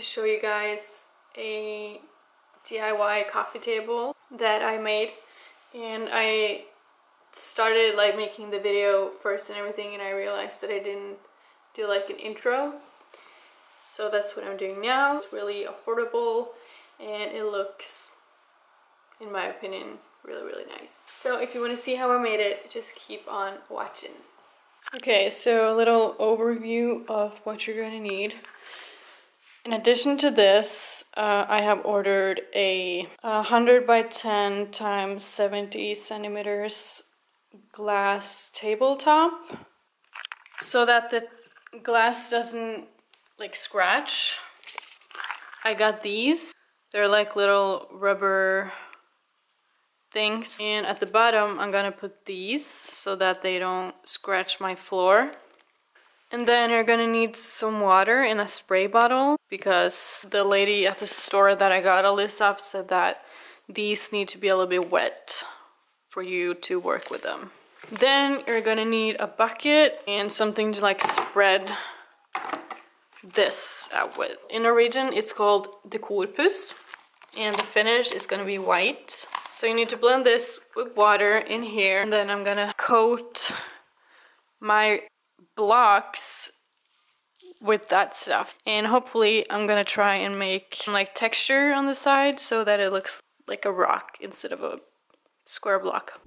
show you guys a DIY coffee table that I made, and I started like making the video first and everything, and I realized that I didn't do like an intro, so that's what I'm doing now. It's really affordable and it looks, in my opinion, really nice. So if you want to see how I made it, just keep on watching. Okay, so a little overview of what you're going to need. In addition to this, I have ordered a 100 by 10 times 70 centimeters glass tabletop so that the glass doesn't like scratch. I got these. They're like little rubber things, and at the bottom I'm gonna put these so that they don't scratch my floor. And then you're gonna need some water in a spray bottle, because the lady at the store that I got a list of said that these need to be a little bit wet for you to work with them. Then you're gonna need a bucket and something to like spread this out with. In Norwegian it's called dekorpuss, and the finish is gonna be white. So you need to blend this with water in here, and then I'm gonna coat my blocks with that stuff. And hopefully I'm gonna try and make like texture on the side so that it looks like a rock instead of a square block.